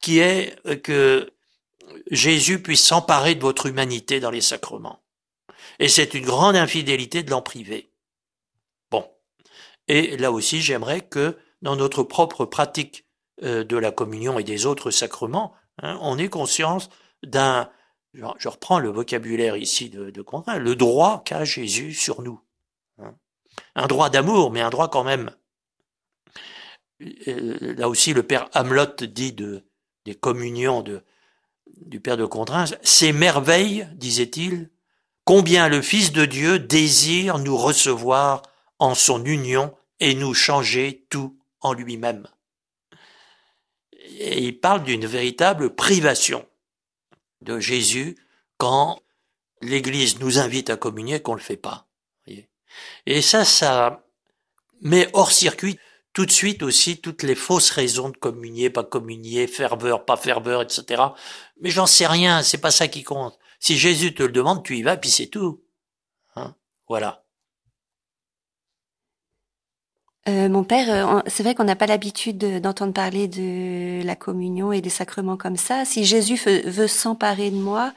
qui est que Jésus puisse s'emparer de votre humanité dans les sacrements. Et c'est une grande infidélité de l'en priver. Bon. Et là aussi, j'aimerais que dans notre propre pratique de la communion et des autres sacrements, on ait conscience d'un, je reprends le vocabulaire ici de Contin, le droit qu'a Jésus sur nous. Hein. Un droit d'amour, mais un droit quand même. Là aussi, le père Hamelot dit des communions du père de Contin, ces merveilles, disait-il, combien le Fils de Dieu désire nous recevoir en son union et nous changer tout en lui-même. Et il parle d'une véritable privation de Jésus quand l'Église nous invite à communier et qu'on ne le fait pas. Et ça met hors circuit tout de suite aussi toutes les fausses raisons de communier, pas communier, ferveur, pas ferveur, etc. Mais j'en sais rien, c'est pas ça qui compte. Si Jésus te le demande, tu y vas, puis c'est tout. Hein, voilà. Mon père, c'est vrai qu'on n'a pas l'habitude d'entendre parler de la communion et des sacrements comme ça. Si Jésus veut s'emparer de moi,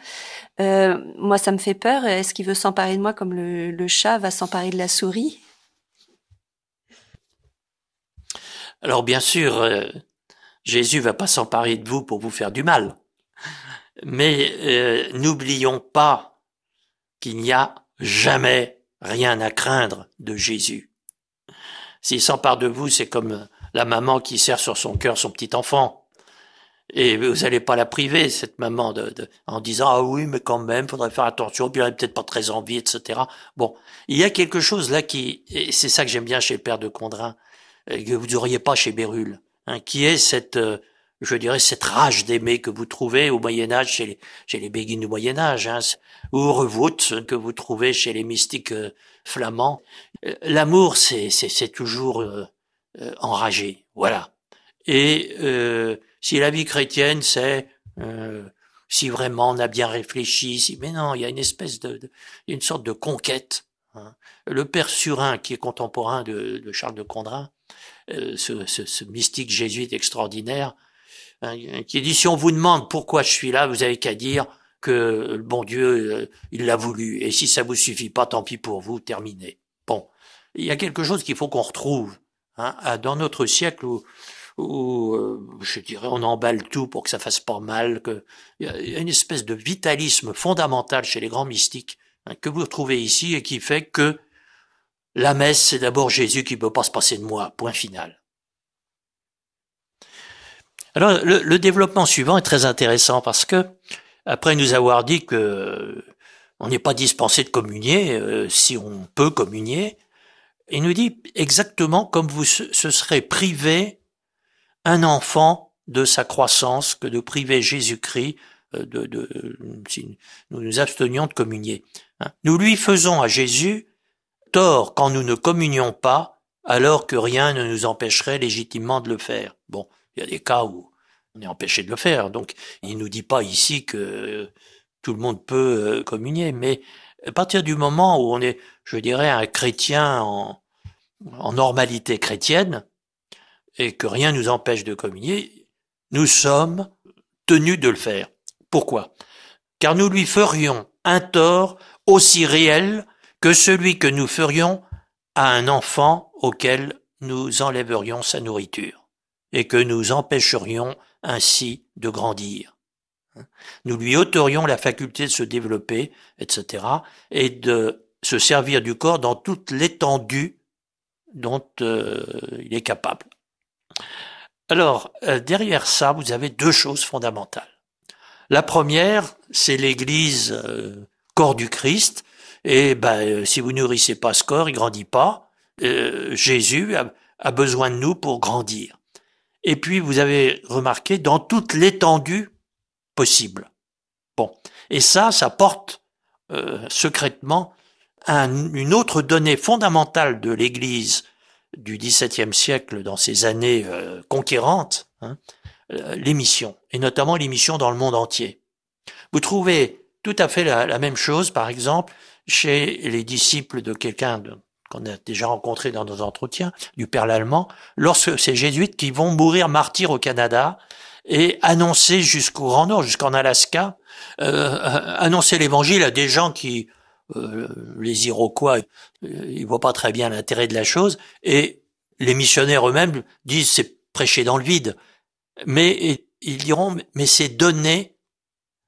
moi ça me fait peur. Est-ce qu'il veut s'emparer de moi comme le chat va s'emparer de la souris? Alors bien sûr, Jésus va pas s'emparer de vous pour vous faire du mal. Mais n'oublions pas qu'il n'y a jamais rien à craindre de Jésus. S'il s'empare de vous, c'est comme la maman qui serre sur son cœur son petit enfant. Et vous n'allez pas la priver, cette maman, en disant ah oui, mais quand même, faudrait faire attention, puis elle n'a peut-être pas très envie, etc. Bon, il y a quelque chose là et c'est ça que j'aime bien chez le père de Condrin, que vous n'auriez pas chez Bérulle, hein, qui est cette, je dirais, cette rage d'aimer que vous trouvez au Moyen Âge chez les béguines du Moyen Âge, hein, ou Revout que vous trouvez chez les mystiques flamands. L'amour, c'est toujours enragé, voilà. Et si la vie chrétienne, c'est si vraiment on a bien réfléchi, mais non, il y a une espèce il y a une sorte de conquête. Hein. Le père Surin, qui est contemporain de Charles de Condrin, ce mystique jésuite extraordinaire, hein, qui dit si on vous demande pourquoi je suis là, vous avez qu'à dire que le bon Dieu, il l'a voulu. Et si ça vous suffit pas, tant pis pour vous, terminé. Bon, il y a quelque chose qu'il faut qu'on retrouve hein, dans notre siècle où je dirais, on emballe tout pour que ça fasse pas mal. Il y a une espèce de vitalisme fondamental chez les grands mystiques hein, que vous retrouvez ici et qui fait que la messe, c'est d'abord Jésus qui ne peut pas se passer de moi, point final. Alors, le développement suivant est très intéressant parce que, après nous avoir dit que on n'est pas dispensé de communier, si on peut communier, il nous dit exactement comme vous se serez privé un enfant de sa croissance que de priver Jésus-Christ si nous nous abstenions de communier. Nous lui faisons à Jésus tort quand nous ne communions pas, alors que rien ne nous empêcherait légitimement de le faire. Bon, il y a des cas où on est empêché de le faire, donc il nous dit pas ici que tout le monde peut communier, mais À partir du moment où on est, je dirais, un chrétien en normalité chrétienne, et que rien nous empêche de communier, nous sommes tenus de le faire. Pourquoi? Car nous lui ferions un tort aussi réel que celui que nous ferions à un enfant auquel nous enlèverions sa nourriture et que nous empêcherions ainsi de grandir. Nous lui ôterions la faculté de se développer, etc., et de se servir du corps dans toute l'étendue dont il est capable. Alors, derrière ça, vous avez deux choses fondamentales. La première, c'est l'Église, corps du Christ, et si vous nourrissez pas ce corps, il grandit pas. Jésus a besoin de nous pour grandir. Et puis, vous avez remarqué, dans toute l'étendue possible. Bon, et ça porte secrètement une autre donnée fondamentale de l'Église du XVIIe siècle dans ces années conquérantes, les missions, et notamment les missions dans le monde entier. Vous trouvez tout à fait la même chose, par exemple, chez les disciples de quelqu'un qu'on a déjà rencontré dans nos entretiens, du Père Lallemand, lorsque ces jésuites qui vont mourir martyrs au Canada et annoncer jusqu'au Grand Nord, jusqu'en Alaska, annoncer l'évangile à des gens qui, les Iroquois, ils voient pas très bien l'intérêt de la chose, et les missionnaires eux-mêmes disent c'est prêcher dans le vide. Mais ils diront, mais c'est donner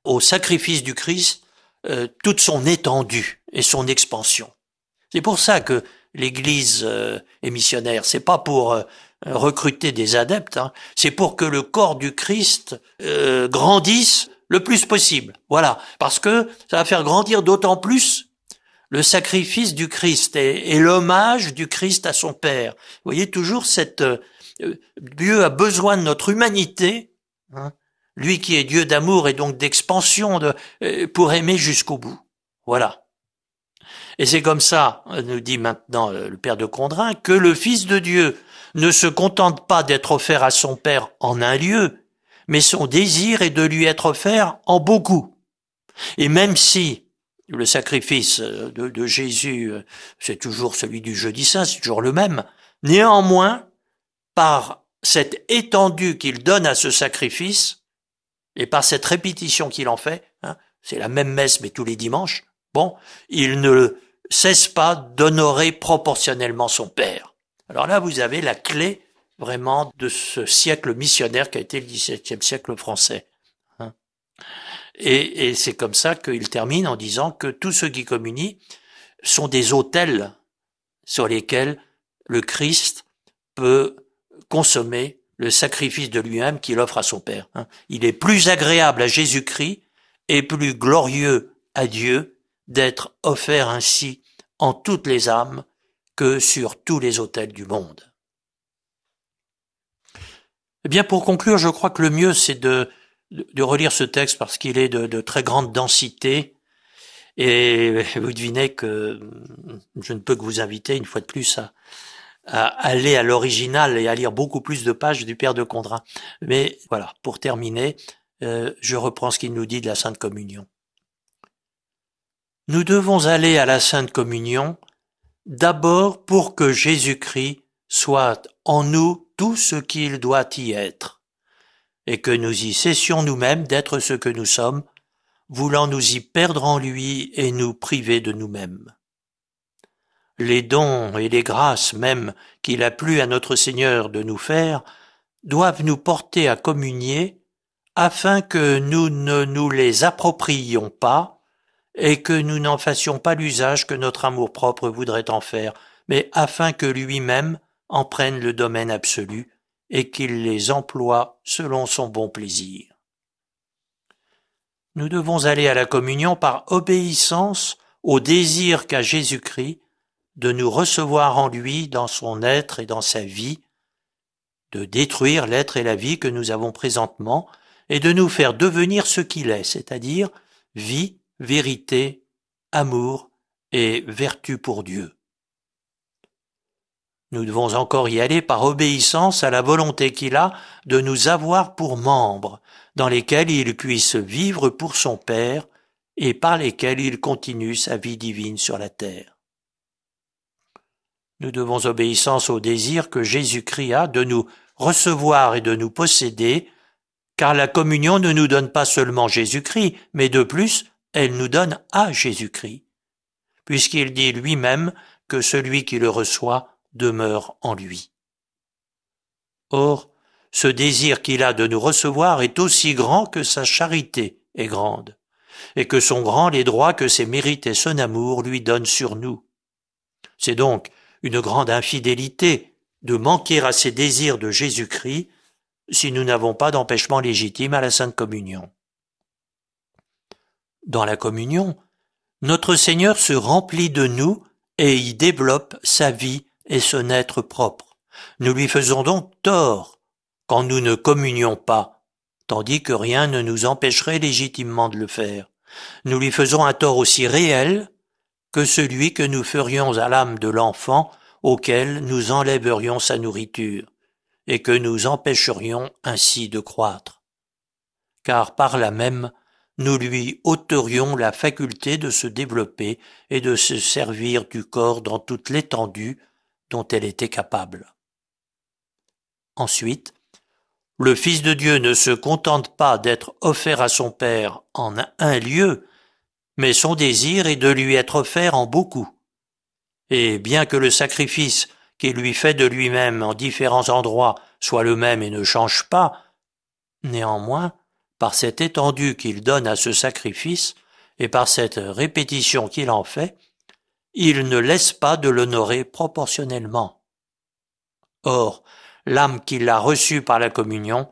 au sacrifice du Christ toute son étendue et son expansion. C'est pour ça que l'Église est missionnaire. C'est pas pour recruter des adeptes, c'est pour que le corps du Christ grandisse le plus possible. Voilà, parce que ça va faire grandir d'autant plus le sacrifice du Christ et l'hommage du Christ à son Père. Vous voyez toujours cette Dieu a besoin de notre humanité, lui qui est Dieu d'amour et donc d'expansion, pour aimer jusqu'au bout. Voilà. Et c'est comme ça, nous dit maintenant le Père de Condrin, que le Fils de Dieu ne se contente pas d'être offert à son Père en un lieu, mais son désir est de lui être offert en beaucoup. Et même si le sacrifice de Jésus, c'est toujours celui du jeudi saint, c'est toujours le même, néanmoins, par cette étendue qu'il donne à ce sacrifice, et par cette répétition qu'il en fait, c'est la même messe mais tous les dimanches, il ne cesse pas d'honorer proportionnellement son Père. Alors là, vous avez la clé vraiment de ce siècle missionnaire qui a été le XVIIe siècle français. Et c'est comme ça qu'il termine en disant que tous ceux qui communient sont des autels sur lesquels le Christ peut consommer le sacrifice de lui-même qu'il offre à son Père. Il est plus agréable à Jésus-Christ et plus glorieux à Dieu d'être offert ainsi en toutes les âmes que sur tous les autels du monde. Eh bien, pour conclure, je crois que le mieux, c'est de relire ce texte parce qu'il est de très grande densité et vous devinez que je ne peux que vous inviter une fois de plus à aller à l'original et à lire beaucoup plus de pages du Père de Condrin. Mais voilà, pour terminer, je reprends ce qu'il nous dit de la Sainte Communion. Nous devons aller à la Sainte Communion d'abord pour que Jésus-Christ soit en nous tout ce qu'il doit y être, et que nous y cessions nous-mêmes d'être ce que nous sommes, voulant nous y perdre en lui et nous priver de nous-mêmes. Les dons et les grâces même qu'il a plu à notre Seigneur de nous faire doivent nous porter à communier afin que nous ne nous les appropriions pas et que nous n'en fassions pas l'usage que notre amour-propre voudrait en faire, mais afin que lui-même en prenne le domaine absolu et qu'il les emploie selon son bon plaisir. Nous devons aller à la communion par obéissance au désir qu'a Jésus-Christ de nous recevoir en lui dans son être et dans sa vie, de détruire l'être et la vie que nous avons présentement et de nous faire devenir ce qu'il est, c'est-à-dire vie, vérité, amour et vertu pour Dieu. Nous devons encore y aller par obéissance à la volonté qu'il a de nous avoir pour membres, dans lesquels il puisse vivre pour son Père et par lesquels il continue sa vie divine sur la terre. Nous devons obéissance au désir que Jésus-Christ a de nous recevoir et de nous posséder, car la communion ne nous donne pas seulement Jésus-Christ, mais de plus, elle nous donne à Jésus-Christ, puisqu'il dit lui-même que celui qui le reçoit demeure en lui. Or, ce désir qu'il a de nous recevoir est aussi grand que sa charité est grande, et que sont grands les droits que ses mérites et son amour lui donnent sur nous. C'est donc une grande infidélité de manquer à ces désirs de Jésus-Christ si nous n'avons pas d'empêchement légitime à la Sainte Communion. Dans la communion, notre Seigneur se remplit de nous et y développe sa vie et son être propre. Nous lui faisons donc tort quand nous ne communions pas, tandis que rien ne nous empêcherait légitimement de le faire. Nous lui faisons un tort aussi réel que celui que nous ferions à l'âme de l'enfant auquel nous enlèverions sa nourriture, et que nous empêcherions ainsi de croître. Car par là même, nous lui ôterions la faculté de se développer et de se servir du corps dans toute l'étendue dont elle était capable. Ensuite, le Fils de Dieu ne se contente pas d'être offert à son Père en un lieu, mais son désir est de lui être offert en beaucoup. Et bien que le sacrifice qu'il lui fait de lui-même en différents endroits soit le même et ne change pas, néanmoins, par cette étendue qu'il donne à ce sacrifice et par cette répétition qu'il en fait, il ne laisse pas de l'honorer proportionnellement. Or, l'âme qui l'a reçue par la communion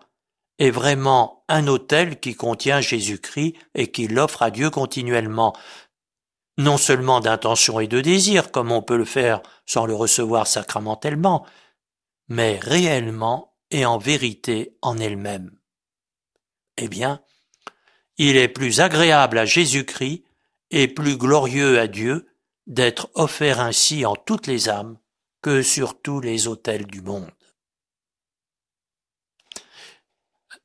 est vraiment un autel qui contient Jésus-Christ et qui l'offre à Dieu continuellement, non seulement d'intention et de désir, comme on peut le faire sans le recevoir sacramentellement, mais réellement et en vérité en elle-même. Eh bien, il est plus agréable à Jésus-Christ et plus glorieux à Dieu d'être offert ainsi en toutes les âmes que sur tous les autels du monde.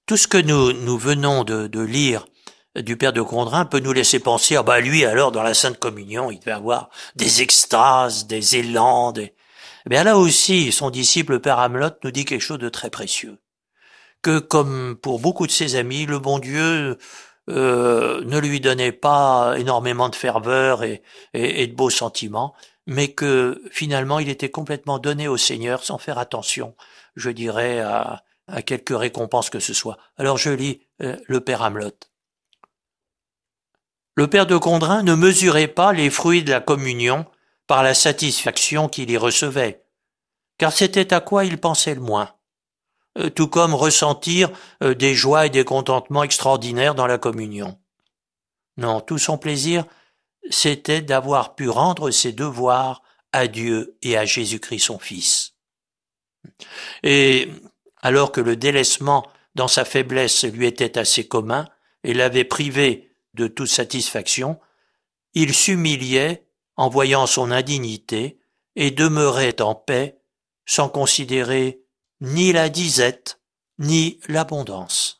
Tout ce que nous venons de lire du Père de Condrin peut nous laisser penser, lui alors dans la Sainte Communion, il devait avoir des extases, des élans, Eh bien là aussi, son disciple le Père Amelot nous dit quelque chose de très précieux. Que comme pour beaucoup de ses amis, le bon Dieu ne lui donnait pas énormément de ferveur et de beaux sentiments, mais que finalement il était complètement donné au Seigneur sans faire attention, je dirais, à quelque récompense que ce soit. Alors je lis le Père Amelot. Le Père de Condrin ne mesurait pas les fruits de la communion par la satisfaction qu'il y recevait, car c'était à quoi il pensait le moins, tout comme ressentir des joies et des contentements extraordinaires dans la communion. Non, tout son plaisir, c'était d'avoir pu rendre ses devoirs à Dieu et à Jésus-Christ son Fils. Et alors que le délaissement dans sa faiblesse lui était assez commun et l'avait privé de toute satisfaction, il s'humiliait en voyant son indignité et demeurait en paix sans considérer ni la disette ni l'abondance.